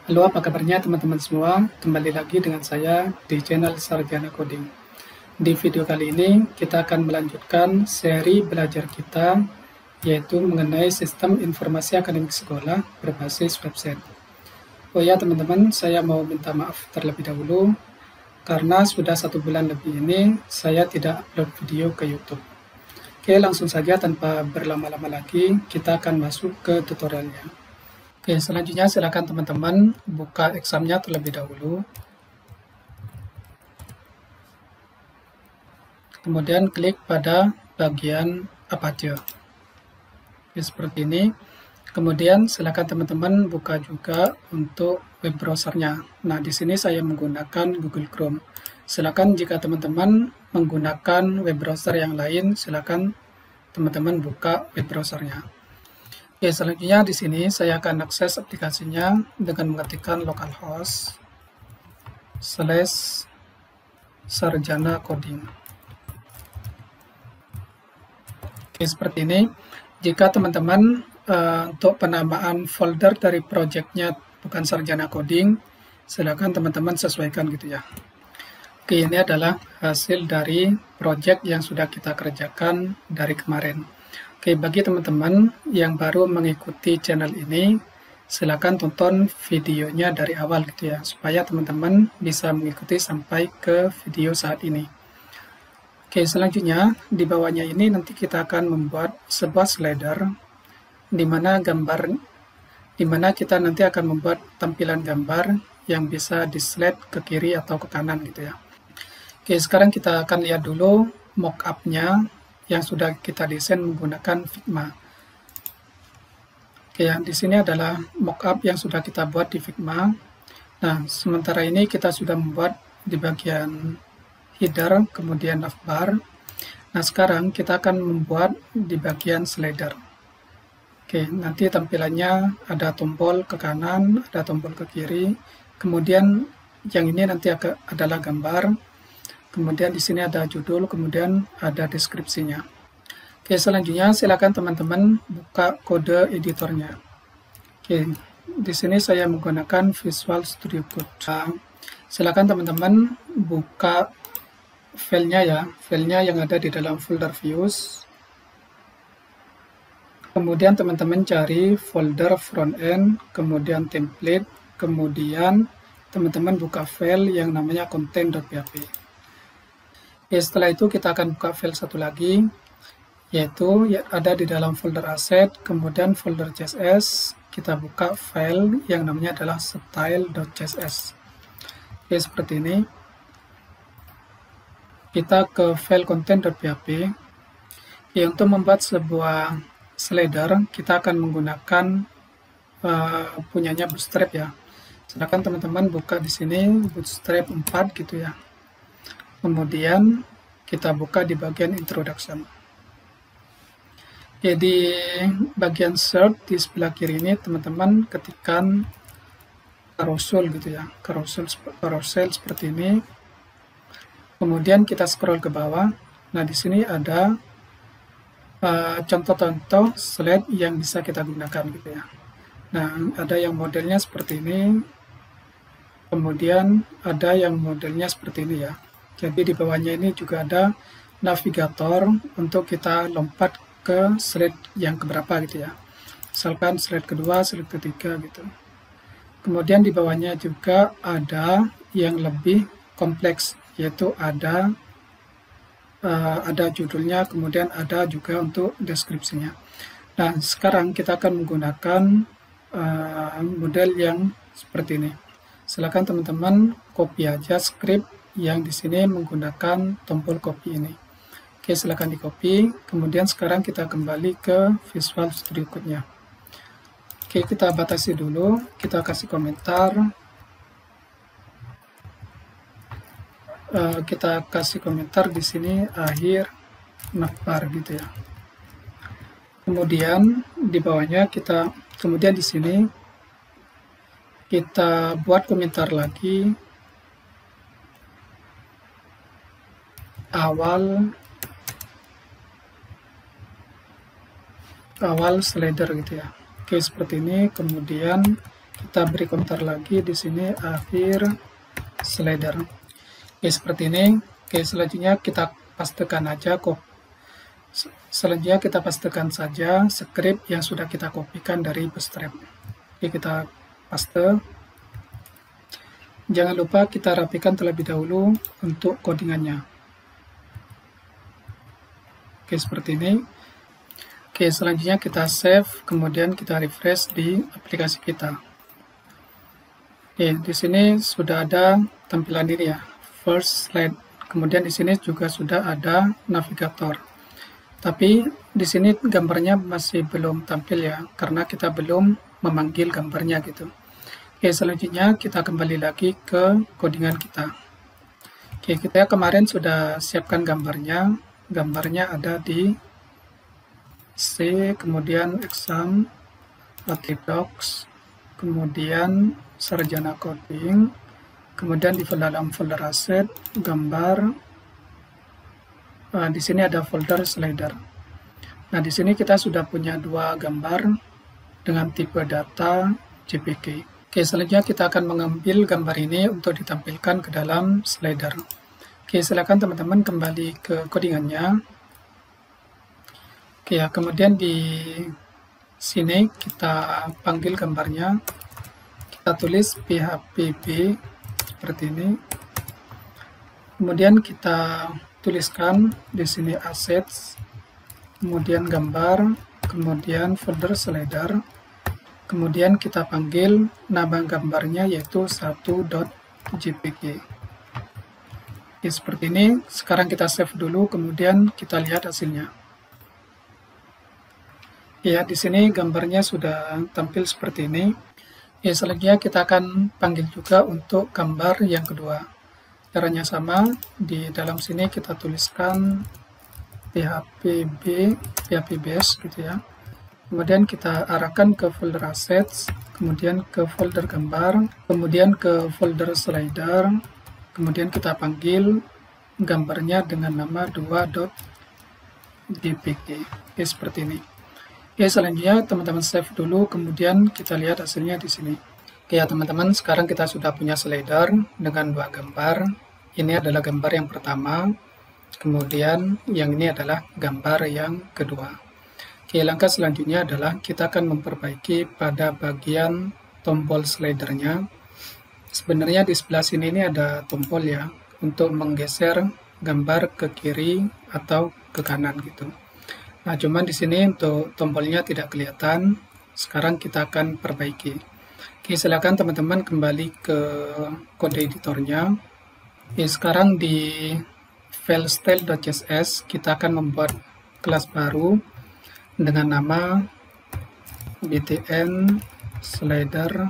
Halo, apa kabarnya teman-teman semua? Kembali lagi dengan saya di channel Sarjana Coding. Di video kali ini, kita akan melanjutkan seri belajar kita, yaitu mengenai sistem informasi akademik sekolah berbasis website. Oh ya teman-teman, saya mau minta maaf terlebih dahulu, karena sudah 1 bulan lebih ini, saya tidak upload video ke YouTube. Oke, langsung saja tanpa berlama-lama lagi, kita akan masuk ke tutorialnya. Oke, selanjutnya silakan teman-teman buka examnya terlebih dahulu. Kemudian klik pada bagian Apache. Oke, seperti ini. Kemudian silakan teman-teman buka juga untuk web browsernya. Nah, di sini saya menggunakan Google Chrome. Silakan jika teman-teman menggunakan web browser yang lain, silakan teman-teman buka web browsernya. Oke, selanjutnya di sini saya akan akses aplikasinya dengan mengetikkan localhost /sarjana coding. Oke, seperti ini. Jika teman-teman untuk penamaan folder dari projectnya bukan Sarjana Coding, silakan teman-teman sesuaikan gitu ya. Oke, ini adalah hasil dari project yang sudah kita kerjakan dari kemarin. Oke, bagi teman-teman yang baru mengikuti channel ini, silakan tonton videonya dari awal gitu ya, supaya teman-teman bisa mengikuti sampai ke video saat ini. Oke, selanjutnya di bawahnya ini nanti kita akan membuat sebuah slider di mana kita nanti akan membuat tampilan gambar yang bisa di slide ke kiri atau ke kanan gitu ya. Oke, sekarang kita akan lihat dulu mockup-nya yang sudah kita desain menggunakan Figma. Oke, di sini adalah mockup yang sudah kita buat di Figma. Nah, sementara ini kita sudah membuat di bagian header, kemudian navbar. Nah, sekarang kita akan membuat di bagian slider. Oke, nanti tampilannya ada tombol ke kanan, ada tombol ke kiri. Kemudian yang ini nanti adalah gambar. Kemudian di sini ada judul, kemudian ada deskripsinya. Oke, selanjutnya silakan teman-teman buka kode editornya. Oke, di sini saya menggunakan Visual Studio Code. Silakan teman-teman buka filenya ya, filenya yang ada di dalam folder views. Kemudian teman-teman cari folder front-end, kemudian template, kemudian teman-teman buka file yang namanya content.php. Oke, setelah itu kita akan buka file satu lagi, yaitu ada di dalam folder asset, kemudian folder CSS, kita buka file yang namanya adalah style.css. Oke, seperti ini. Kita ke file content.php. Oke, untuk membuat sebuah slider, kita akan menggunakan punyanya Bootstrap ya. Sedangkan teman-teman buka di sini Bootstrap 4 gitu ya. Kemudian kita buka di bagian introduction. Oke, di bagian search di sebelah kiri ini teman-teman ketikkan carousel gitu ya. Carousel seperti ini. Kemudian kita scroll ke bawah. Nah, di sini ada contoh-contoh slide yang bisa kita gunakan gitu ya. Nah, ada yang modelnya seperti ini. Kemudian ada yang modelnya seperti ini ya. Jadi di bawahnya ini juga ada navigator untuk kita lompat ke slide yang keberapa gitu ya. Misalkan slide kedua, slide ketiga gitu. Kemudian di bawahnya juga ada yang lebih kompleks, yaitu ada judulnya, kemudian ada juga untuk deskripsinya. Nah, sekarang kita akan menggunakan model yang seperti ini. Silakan teman-teman copy aja script yang di sini menggunakan tombol copy ini. Oke, silakan di copy. Kemudian sekarang kita kembali ke Visual Studio Code-nya. Oke, kita batasi dulu. Kita kasih komentar. Kita kasih komentar di sini akhir navbar gitu ya. Kemudian di bawahnya kemudian di sini kita buat komentar lagi awal slider gitu ya. Oke, seperti ini. Kemudian kita beri komentar lagi di sini akhir slider. Oke, seperti ini. Oke, selanjutnya kita pastekan aja kok. Selanjutnya kita pastekan saja script yang sudah kita kopikan dari Bootstrap. Oke, kita paste. Jangan lupa kita rapikan terlebih dahulu untuk codingannya. Oke, seperti ini. Oke, selanjutnya kita save, kemudian kita refresh di aplikasi kita. Oke, di sini sudah ada tampilan ini ya, first slide. Kemudian di sini juga sudah ada navigator. Tapi di sini gambarnya masih belum tampil ya, karena kita belum memanggil gambarnya gitu. Oke, selanjutnya kita kembali lagi ke codingan kita. Oke, kita kemarin sudah siapkan gambarnya. Gambarnya ada di C, kemudian exam, docs, kemudian sarjana coding, kemudian di dalam folder aset, gambar, di sini ada folder slider. Nah, di sini kita sudah punya dua gambar dengan tipe data JPG. Oke, selanjutnya kita akan mengambil gambar ini untuk ditampilkan ke dalam slider. Oke, silakan teman-teman kembali ke codingannya. Oke, ya, kemudian di sini kita panggil gambarnya. Kita tulis PHPB seperti ini. Kemudian kita tuliskan di sini assets, kemudian gambar, kemudian folder slider. Kemudian kita panggil nama gambarnya yaitu 1.jpg. Oke, seperti ini. Sekarang kita save dulu, kemudian kita lihat hasilnya. Ya, di sini gambarnya sudah tampil seperti ini. Ya, selanjutnya kita akan panggil juga untuk gambar yang kedua. Caranya sama, di dalam sini kita tuliskan phpbs gitu ya. Kemudian kita arahkan ke folder assets, kemudian ke folder gambar, kemudian ke folder slider, kemudian kita panggil gambarnya dengan nama 2.jpg. Oke, seperti ini. Oke, selanjutnya teman-teman save dulu, kemudian kita lihat hasilnya di sini. Oke ya teman-teman, sekarang kita sudah punya slider dengan dua gambar. Ini adalah gambar yang pertama, kemudian yang ini adalah gambar yang kedua. Oke, langkah selanjutnya adalah kita akan memperbaiki pada bagian tombol slidernya. Sebenarnya di sebelah sini ini ada tombol ya, untuk menggeser gambar ke kiri atau ke kanan gitu. Nah, cuman di sini untuk tombolnya tidak kelihatan. Sekarang kita akan perbaiki. Oke, silakan teman-teman kembali ke kode editornya. Oke, sekarang di file style.css kita akan membuat kelas baru dengan nama btn slider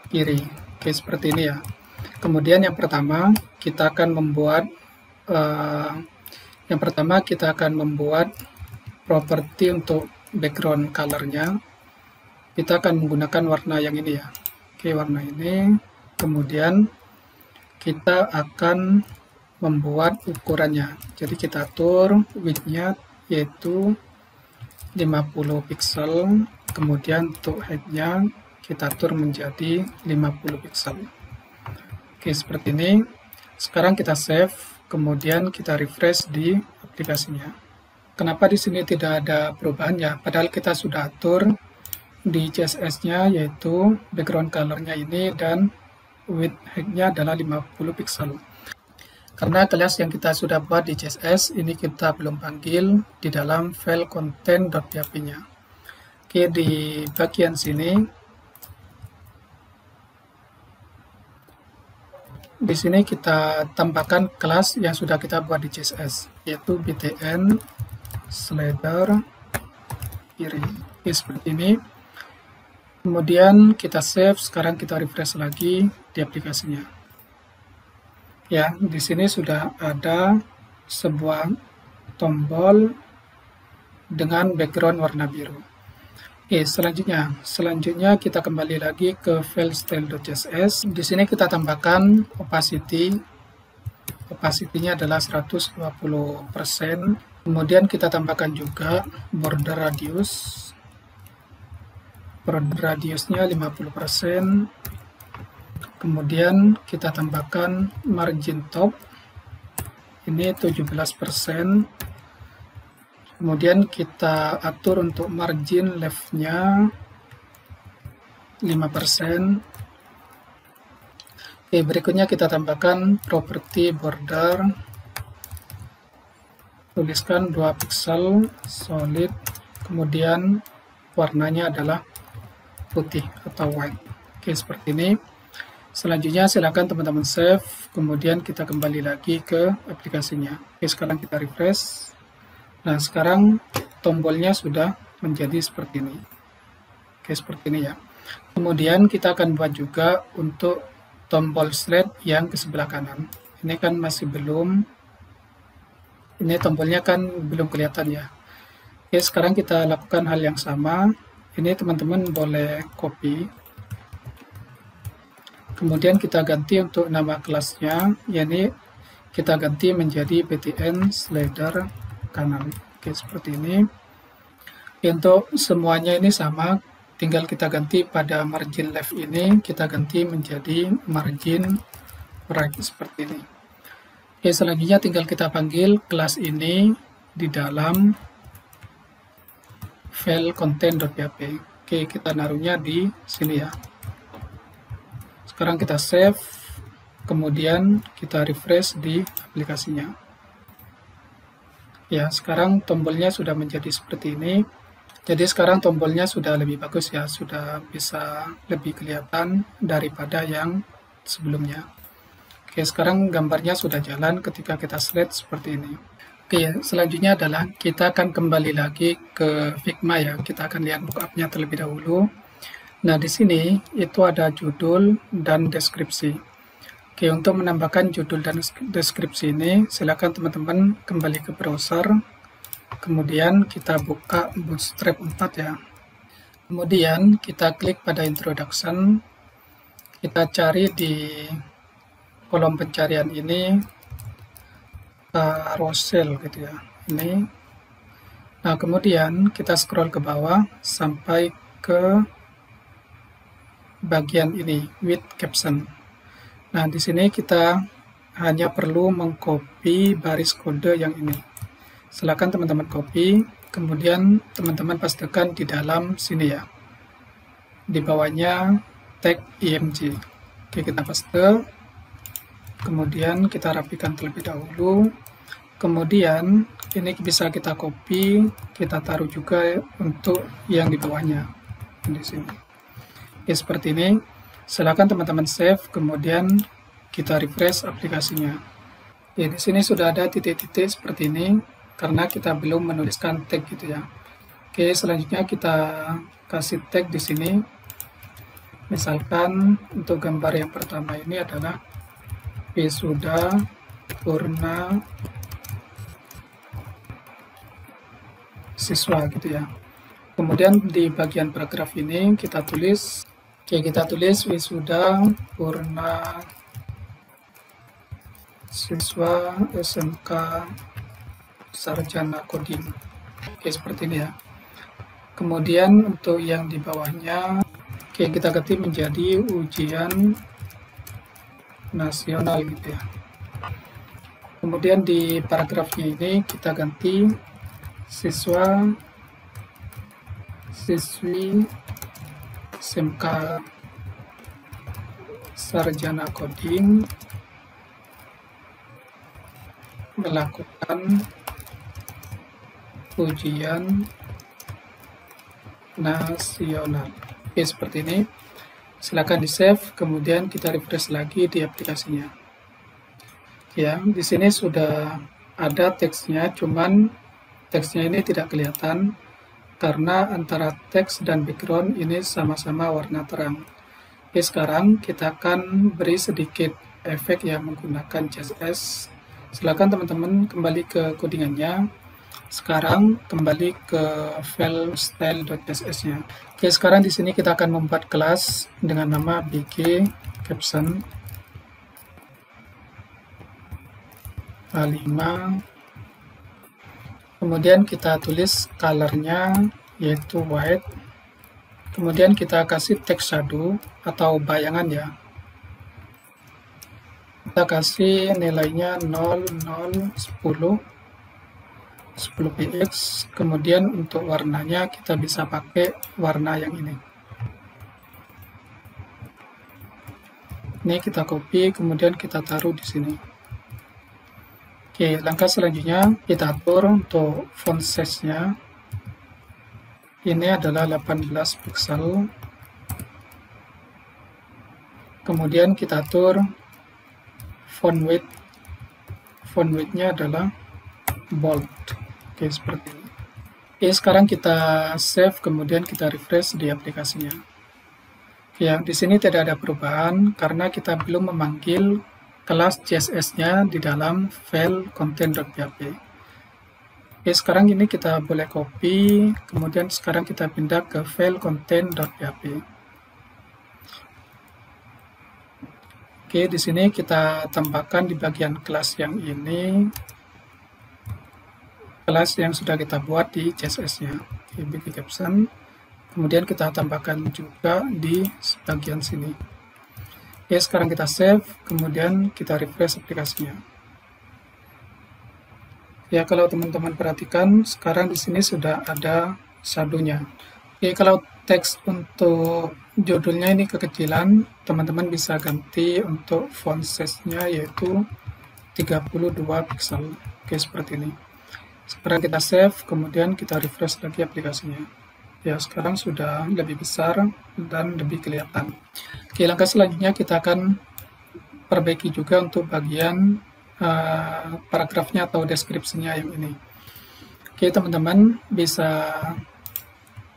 kiri. Oke, seperti ini ya. Kemudian yang pertama kita akan membuat properti untuk background color-nya. Kita akan menggunakan warna yang ini ya. Oke, warna ini. Kemudian kita akan membuat ukurannya. Jadi kita atur width-nya yaitu 50 pixel. Kemudian untuk height-nya kita atur menjadi 50 pixel. Oke, seperti ini. Sekarang kita save. Kemudian kita refresh di aplikasinya. Kenapa di sini tidak ada perubahannya? Padahal kita sudah atur di CSS-nya yaitu background color-nya ini dan width height-nya adalah 50 pixel. Karena kelas yang kita sudah buat di CSS ini kita belum panggil di dalam file content.php-nya. Oke, di bagian sini di sini kita tambahkan kelas yang sudah kita buat di CSS, yaitu btn slider kiri. Oke, seperti ini. Kemudian kita save, sekarang kita refresh lagi di aplikasinya. Ya, di sini sudah ada sebuah tombol dengan background warna biru. Oke, selanjutnya kita kembali lagi ke file style.css. Di sini kita tambahkan opacity. Opacity-nya adalah 120%. Kemudian kita tambahkan juga border radius. radiusnya 50%. Kemudian kita tambahkan margin top, ini 17%. Kemudian kita atur untuk margin left-nya 5%. Oke, berikutnya kita tambahkan properti border, tuliskan 2 pixel solid, kemudian warnanya adalah putih atau white. Oke, seperti ini. Selanjutnya silakan teman-teman save, kemudian kita kembali lagi ke aplikasinya. Oke, sekarang kita refresh. Nah, sekarang tombolnya sudah menjadi seperti ini. Oke, seperti ini ya. Kemudian kita akan buat juga untuk tombol slide yang ke sebelah kanan. Ini kan masih belum, ini tombolnya kan belum kelihatan ya. Oke, sekarang kita lakukan hal yang sama. Ini teman-teman boleh copy. Kemudian kita ganti untuk nama kelasnya, yakni kita ganti menjadi BTN slider kanan. Oke, seperti ini. Untuk semuanya ini sama, tinggal kita ganti pada margin left ini, kita ganti menjadi margin right seperti ini. Oke, selanjutnya tinggal kita panggil kelas ini di dalam file content.php. Oke, kita naruhnya di sini ya. Sekarang kita save, kemudian kita refresh di aplikasinya. Ya, sekarang tombolnya sudah menjadi seperti ini. Jadi sekarang tombolnya sudah lebih bagus ya, sudah bisa lebih kelihatan daripada yang sebelumnya. Oke, sekarang gambarnya sudah jalan ketika kita slide seperti ini. Oke, selanjutnya adalah kita akan kembali lagi ke Figma ya. Kita akan lihat mockup-nya terlebih dahulu. Nah, di sini itu ada judul dan deskripsi. Oke, untuk menambahkan judul dan deskripsi ini, silakan teman-teman kembali ke browser. Kemudian kita buka Bootstrap 4 ya. Kemudian kita klik pada introduction. Kita cari di kolom pencarian ini carousel gitu ya. Ini. Nah, kemudian kita scroll ke bawah sampai ke bagian ini, with caption. Nah, di sini kita hanya perlu mengcopy baris kode yang ini. Silakan teman-teman copy, kemudian teman-teman pastikan di dalam sini ya. Di bawahnya tag img. Oke, kita paste. Kemudian kita rapikan terlebih dahulu. Kemudian ini bisa kita copy, kita taruh juga untuk yang di bawahnya di sini. Ya, seperti ini. Silakan teman-teman save, kemudian kita refresh aplikasinya. Ya, di sini sudah ada titik-titik seperti ini karena kita belum menuliskan tag gitu ya. Oke, selanjutnya kita kasih tag di sini. Misalkan untuk gambar yang pertama ini adalah wisuda purna siswa gitu ya. Kemudian di bagian paragraf ini kita tulis, wisuda purna siswa SMK Sarjana Coding. Oke, seperti ini ya. Kemudian untuk yang di bawahnya, oke, kita ganti menjadi ujian nasional gitu ya. Kemudian di paragrafnya ini kita ganti siswi SMK Sarjana Coding melakukan ujian nasional. Oke, seperti ini. Silakan di save, kemudian kita refresh lagi di aplikasinya. Ya, di sini sudah ada teksnya, cuman teksnya ini tidak kelihatan karena antara teks dan background ini sama-sama warna terang. Oke, sekarang kita akan beri sedikit efek yang menggunakan CSS. Silakan teman-teman kembali ke codingannya. Sekarang kembali ke file style.css-nya. Oke, sekarang di sini kita akan membuat kelas dengan nama bg caption A5. Kemudian kita tulis colornya yaitu white. Kemudian kita kasih text shadow atau bayangan ya. Kita kasih nilainya 0, 0, 10 px. Kemudian untuk warnanya kita bisa pakai warna yang ini. Ini kita copy, kemudian kita taruh di sini. Oke, langkah selanjutnya kita atur untuk font size-nya. Ini adalah 18 pixel. Kemudian kita atur font width. Font width-nya adalah bold. Oke, seperti ini. Oke, sekarang kita save, kemudian kita refresh di aplikasinya. Ya, di sini tidak ada perubahan karena kita belum memanggil kelas CSS-nya di dalam file content.php. Oke, sekarang ini kita boleh copy, kemudian sekarang kita pindah ke file content.php. Oke, di sini kita tambahkan di bagian kelas yang ini, kelas yang sudah kita buat di CSS-nya. Oke, bikin caption. Kemudian kita tambahkan juga di bagian sini. Oke, sekarang kita save, kemudian kita refresh aplikasinya. Ya, kalau teman-teman perhatikan, sekarang di sini sudah ada shadow-nya. Oke, kalau teks untuk judulnya ini kekecilan, teman-teman bisa ganti untuk font size-nya yaitu 32 pixel. Oke, seperti ini. Sekarang kita save, kemudian kita refresh lagi aplikasinya. Ya, sekarang sudah lebih besar dan lebih kelihatan. Oke, langkah selanjutnya kita akan perbaiki juga untuk bagian paragrafnya atau deskripsinya yang ini. Oke, teman-teman bisa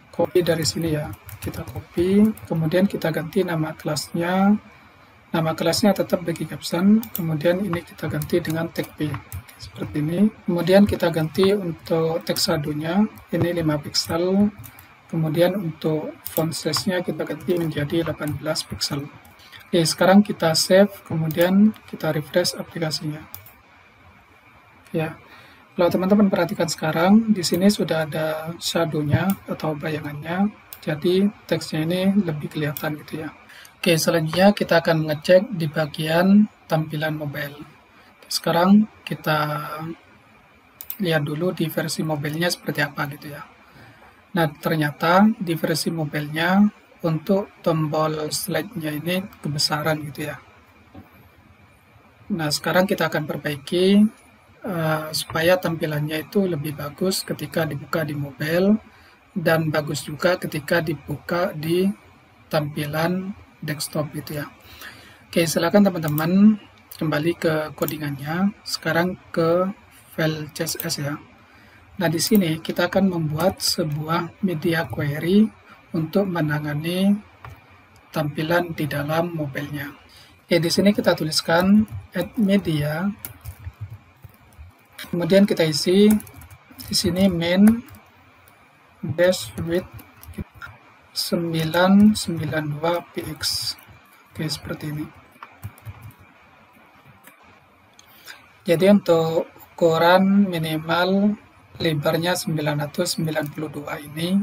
copy dari sini ya. Kita copy, kemudian kita ganti nama kelasnya. Nama kelasnya tetap bagi caption, kemudian ini kita ganti dengan tag p. Seperti ini. Kemudian kita ganti untuk text shadow-nya, ini 5 pixel. Kemudian untuk font size-nya kita ganti menjadi 18 pixel. Oke, sekarang kita save, kemudian kita refresh aplikasinya. Ya, kalau teman-teman perhatikan sekarang, di sini sudah ada shadow-nya atau bayangannya, jadi teksnya ini lebih kelihatan gitu ya. Oke, selanjutnya kita akan mengecek di bagian tampilan mobile. Sekarang kita lihat dulu di versi mobilenya seperti apa gitu ya. Nah, ternyata di versi mobilenya untuk tombol slide-nya ini kebesaran gitu ya. Nah, sekarang kita akan perbaiki supaya tampilannya itu lebih bagus ketika dibuka di mobile dan bagus juga ketika dibuka di tampilan desktop gitu ya. Oke, silakan teman-teman kembali ke codingannya. Sekarang ke file CSS ya. Nah, di sini kita akan membuat sebuah media query untuk menangani tampilan di dalam mobilenya. Oke, di sini kita tuliskan add media. Kemudian kita isi di sini main dash width 992 px. Oke, seperti ini. Jadi untuk ukuran minimal lebarnya 992 ini,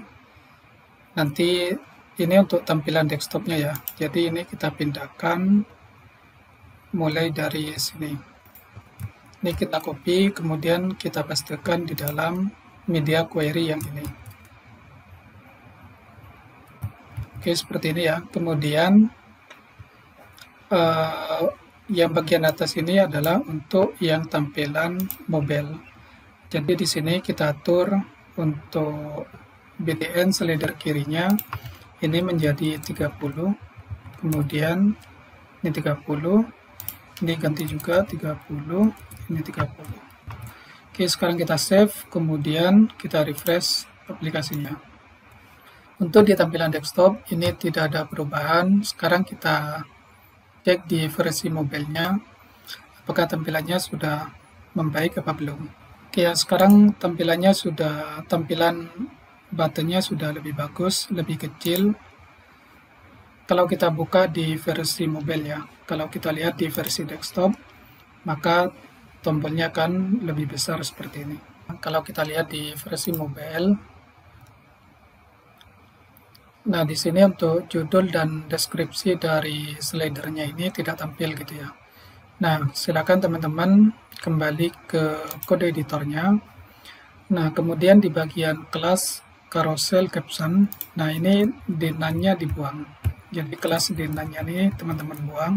nanti ini untuk tampilan desktopnya ya. Jadi ini kita pindahkan mulai dari sini. Ini kita copy, kemudian kita pastekan di dalam media query yang ini. Oke, seperti ini ya. Kemudian yang bagian atas ini adalah untuk yang tampilan mobile. Jadi di sini kita atur untuk BTN slider kirinya ini menjadi 30, kemudian ini 30, ini ganti juga 30, ini 30. Oke, sekarang kita save, kemudian kita refresh aplikasinya. Untuk di tampilan desktop ini tidak ada perubahan. Sekarang kita cek di versi mobilenya apakah tampilannya sudah membaik apa belum. Oke, sekarang tampilannya sudah, tampilan buttonnya sudah lebih bagus, lebih kecil. Kalau kita buka di versi mobile ya, kalau kita lihat di versi desktop, maka tombolnya akan lebih besar seperti ini. Kalau kita lihat di versi mobile, Nah, di sini untuk judul dan deskripsi dari slidernya ini tidak tampil gitu ya. Nah, silakan teman-teman kembali ke kode editornya. Nah, kemudian di bagian kelas carousel caption, nah ini denanya dibuang. Jadi kelas denanya ini teman-teman buang.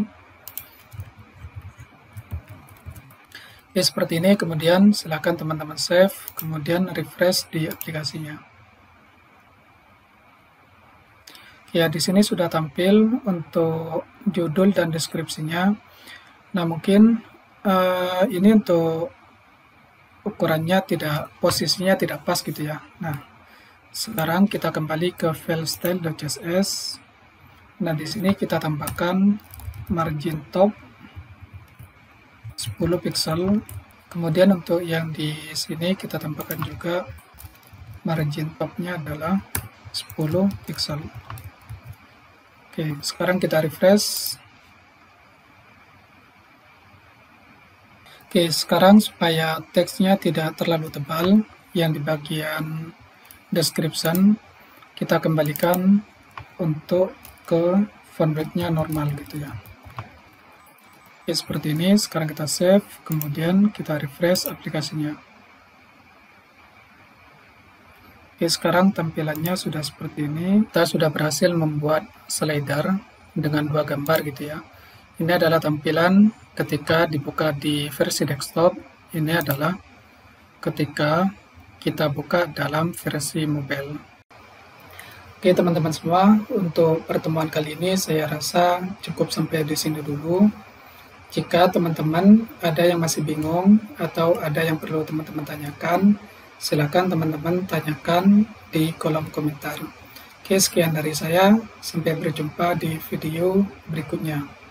Ya, seperti ini, kemudian silakan teman-teman save, kemudian refresh di aplikasinya. Ya, di sini sudah tampil untuk judul dan deskripsinya. Nah, mungkin ini untuk ukurannya posisinya tidak pas gitu ya. Nah, sekarang kita kembali ke file style.css. Nah, di sini kita tambahkan margin top 10 pixel. Kemudian untuk yang di sini kita tambahkan juga margin topnya adalah 10 pixel. Oke, sekarang kita refresh. Oke, sekarang supaya teksnya tidak terlalu tebal, yang di bagian description kita kembalikan untuk ke font weight-nya normal gitu ya. Oke, seperti ini. Sekarang kita save, kemudian kita refresh aplikasinya. Oke, sekarang tampilannya sudah seperti ini. Kita sudah berhasil membuat slider dengan 2 gambar gitu ya. Ini adalah tampilan ketika dibuka di versi desktop. Ini adalah ketika kita buka dalam versi mobile. Oke teman-teman semua, untuk pertemuan kali ini saya rasa cukup sampai di sini dulu. Jika teman-teman ada yang masih bingung atau ada yang perlu teman-teman tanyakan, silakan teman-teman tanyakan di kolom komentar. Oke, sekian dari saya. Sampai berjumpa di video berikutnya.